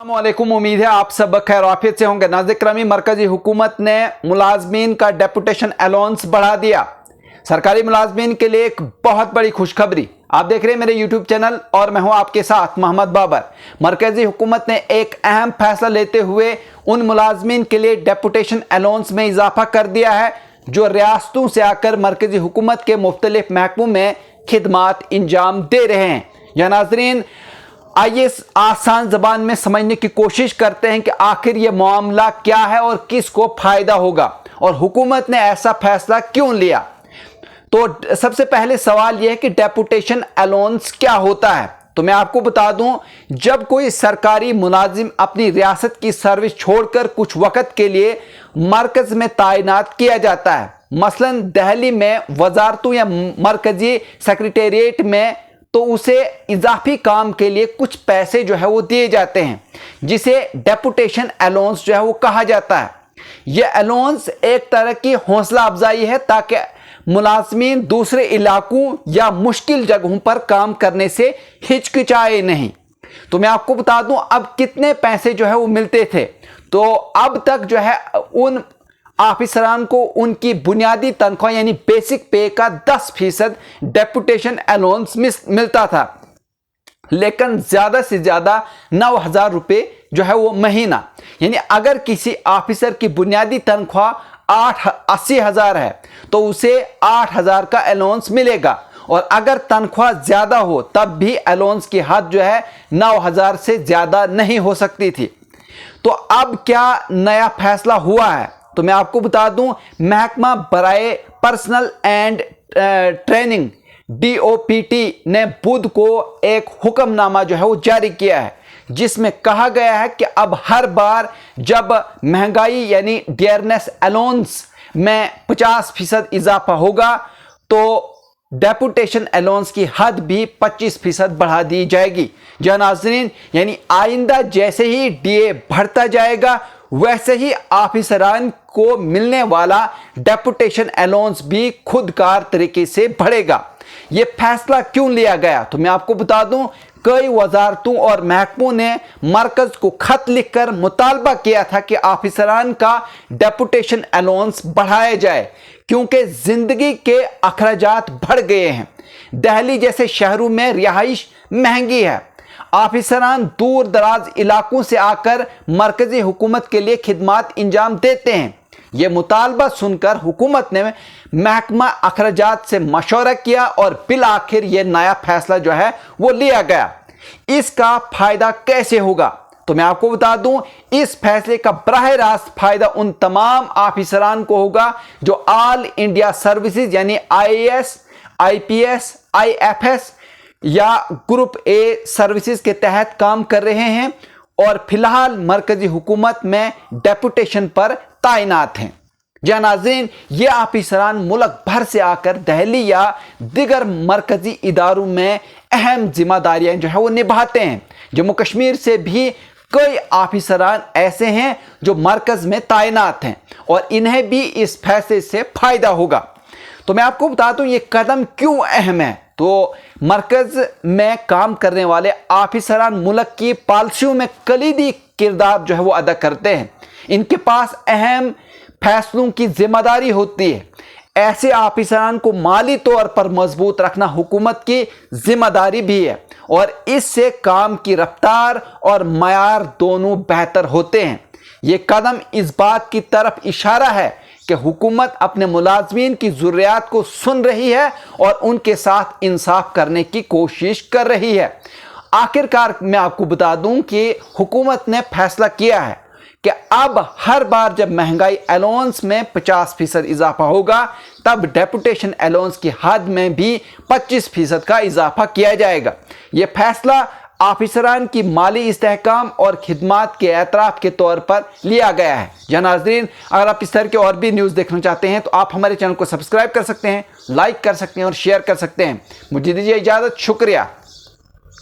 अस्सलामुअलैकुम, उम्मीद है आप सब खैर आफियत से होंगे। नाज़िर करामी, मरकजी हुकूमत ने मुलाजमीन का डेपुटेशन अलाउंस बढ़ा दिया। सरकारी मुलाजमीन के लिए एक बहुत बड़ी खुशखबरी। आप देख रहे हैं मेरे यूट्यूब चैनल और मैं हूं आपके साथ मोहम्मद बाबर। मरकजी हुकूमत ने एक अहम फैसला लेते हुए उन मुलाजमीन के लिए डेपुटेशन अलाउंस में इजाफा कर दिया है जो रियासतों से आकर मरकजी हुकूमत के मुख्तलिफ महकमों में खिदमात इंजाम दे रहे हैं। या नाज़रीन, आइए आसान ज़बान में समझने की कोशिश करते हैं कि आखिर ये मामला क्या है और किसको फ़ायदा होगा और हुकूमत ने ऐसा फैसला क्यों लिया। तो सबसे पहले सवाल यह है कि डेपुटेशन अलाउंस क्या होता है। तो मैं आपको बता दूं, जब कोई सरकारी मुलाजिम अपनी रियासत की सर्विस छोड़कर कुछ वक्त के लिए मरकज में तैनात किया जाता है, मसलन दिल्ली में वजारतों या मरकजी सेक्रेटेरिएट में, तो उसे इजाफी काम के लिए कुछ पैसे जो है वो दिए जाते हैं, जिसे डेपुटेशन अलाउंस जो है वो कहा जाता है। यह अलाउंस एक तरह की हौसला अफजाई है ताकि मुलाजमीन दूसरे इलाकों या मुश्किल जगहों पर काम करने से हिचकिचाए नहीं। तो मैं आपको बता दूं, अब कितने पैसे जो है वो मिलते थे। तो अब तक जो है उन ऑफिसरान को उनकी बुनियादी तनख्वाह यानी बेसिक पे का 10% डेपुटेशन अलाउंस मिलता था, लेकिन ज्यादा से ज्यादा 9,000 रुपये जो है वो महीना। यानी अगर किसी ऑफिसर की बुनियादी तनख्वाह 80,000 है तो उसे 8,000 का अलाउंस मिलेगा, और अगर तनख्वाह ज्यादा हो तब भी अलाउंस की हद जो है 9,000 से ज्यादा नहीं हो सकती थी। तो अब क्या नया फैसला हुआ है, तो मैं आपको बता दूं, महकमा बराए पर्सनल एंड ट्रेनिंग DOPT ने बुध को एक हुक्मनामा जो है वो जारी किया है, जिसमें कहा गया है कि अब हर बार जब महंगाई यानी डियरनेस अलाउंस में 50% इजाफा होगा तो डेपुटेशन अलाउंस की हद भी 25% बढ़ा दी जाएगी। जी नाज़रीन, यानी आइंदा जैसे ही DA बढ़ता जाएगा वैसे ही ऑफिसरान को मिलने वाला डेपुटेशन अलाउंस भी खुदकार तरीके से बढ़ेगा। यह फैसला क्यों लिया गया, तो मैं आपको बता दूं, कई वजारतों और महकमों ने मरकज को खत लिखकर मुतालबा किया था कि ऑफिसरान का डेपुटेशन अलाउंस बढ़ाया जाए, क्योंकि जिंदगी के अखराजात बढ़ गए हैं। दिल्ली जैसे शहरों में रिहाइश महंगी है। ऑफिसरान दूर दराज इलाकों से आकर मरकजी हुकूमत के लिए खिदमात इंजाम देते हैं। यह मुतालबा सुनकर हुकूमत ने महकमा अखराजात से मशवरा किया और बिल आखिर यह नया फैसला जो है वो लिया गया। इसका फायदा कैसे होगा, तो मैं आपको बता दूं, इस फैसले का बराह रास्त फायदा उन तमाम ऑफिसरान को होगा जो ऑल इंडिया सर्विसेज यानी IAS, IPS, IFS या ग्रुप A सर्विसेज के तहत काम कर रहे हैं और फिलहाल मरकजी हुकूमत में डेपुटेशन पर तैनात हैं। या नाज़रीन, ये ऑफिसरान मुल्क भर से आकर दिल्ली या दिगर मरकजी इदारों में अहम जिम्मेदारियां जो है वो निभाते हैं। जम्मू कश्मीर से भी कई ऑफिसरान ऐसे हैं जो मरकज में तैनात हैं और इन्हें भी इस फैसले से फायदा होगा। तो मैं आपको बता दूं ये कदम क्यों अहम है। तो मरकज में काम करने वाले ऑफिसरान मुल्क की पॉलिसियों में कलीदी किरदार जो है वो अदा करते हैं। इनके पास अहम फैसलों की जिम्मेदारी होती है। ऐसे ऑफिसरान को माली तौर पर मजबूत रखना हुकूमत की जिम्मेदारी भी है और इससे काम की रफ्तार और मयार दोनों बेहतर होते हैं। ये कदम इस बात की तरफ इशारा है कि हुकूमत अपने मुलाजमीन की ज़रूरियात को सुन रही है और उनके साथ इंसाफ करने की कोशिश कर रही है। आखिरकार मैं आपको बता दूं कि हुकूमत ने फैसला किया है कि अब हर बार जब महंगाई अलाउंस में 50% इजाफा होगा तब डेपुटेशन अलाउंस की हद में भी 25% का इजाफा किया जाएगा। यह फैसला ऑफिसरान की माली इस्तेहकाम और खिदमात के एतराफ़ के तौर पर लिया गया है। या नाज़रीन, अगर आप इस तरह के और भी न्यूज़ देखना चाहते हैं तो आप हमारे चैनल को सब्सक्राइब कर सकते हैं, लाइक कर सकते हैं और शेयर कर सकते हैं। मुझे दीजिए इजाज़त। शुक्रिया।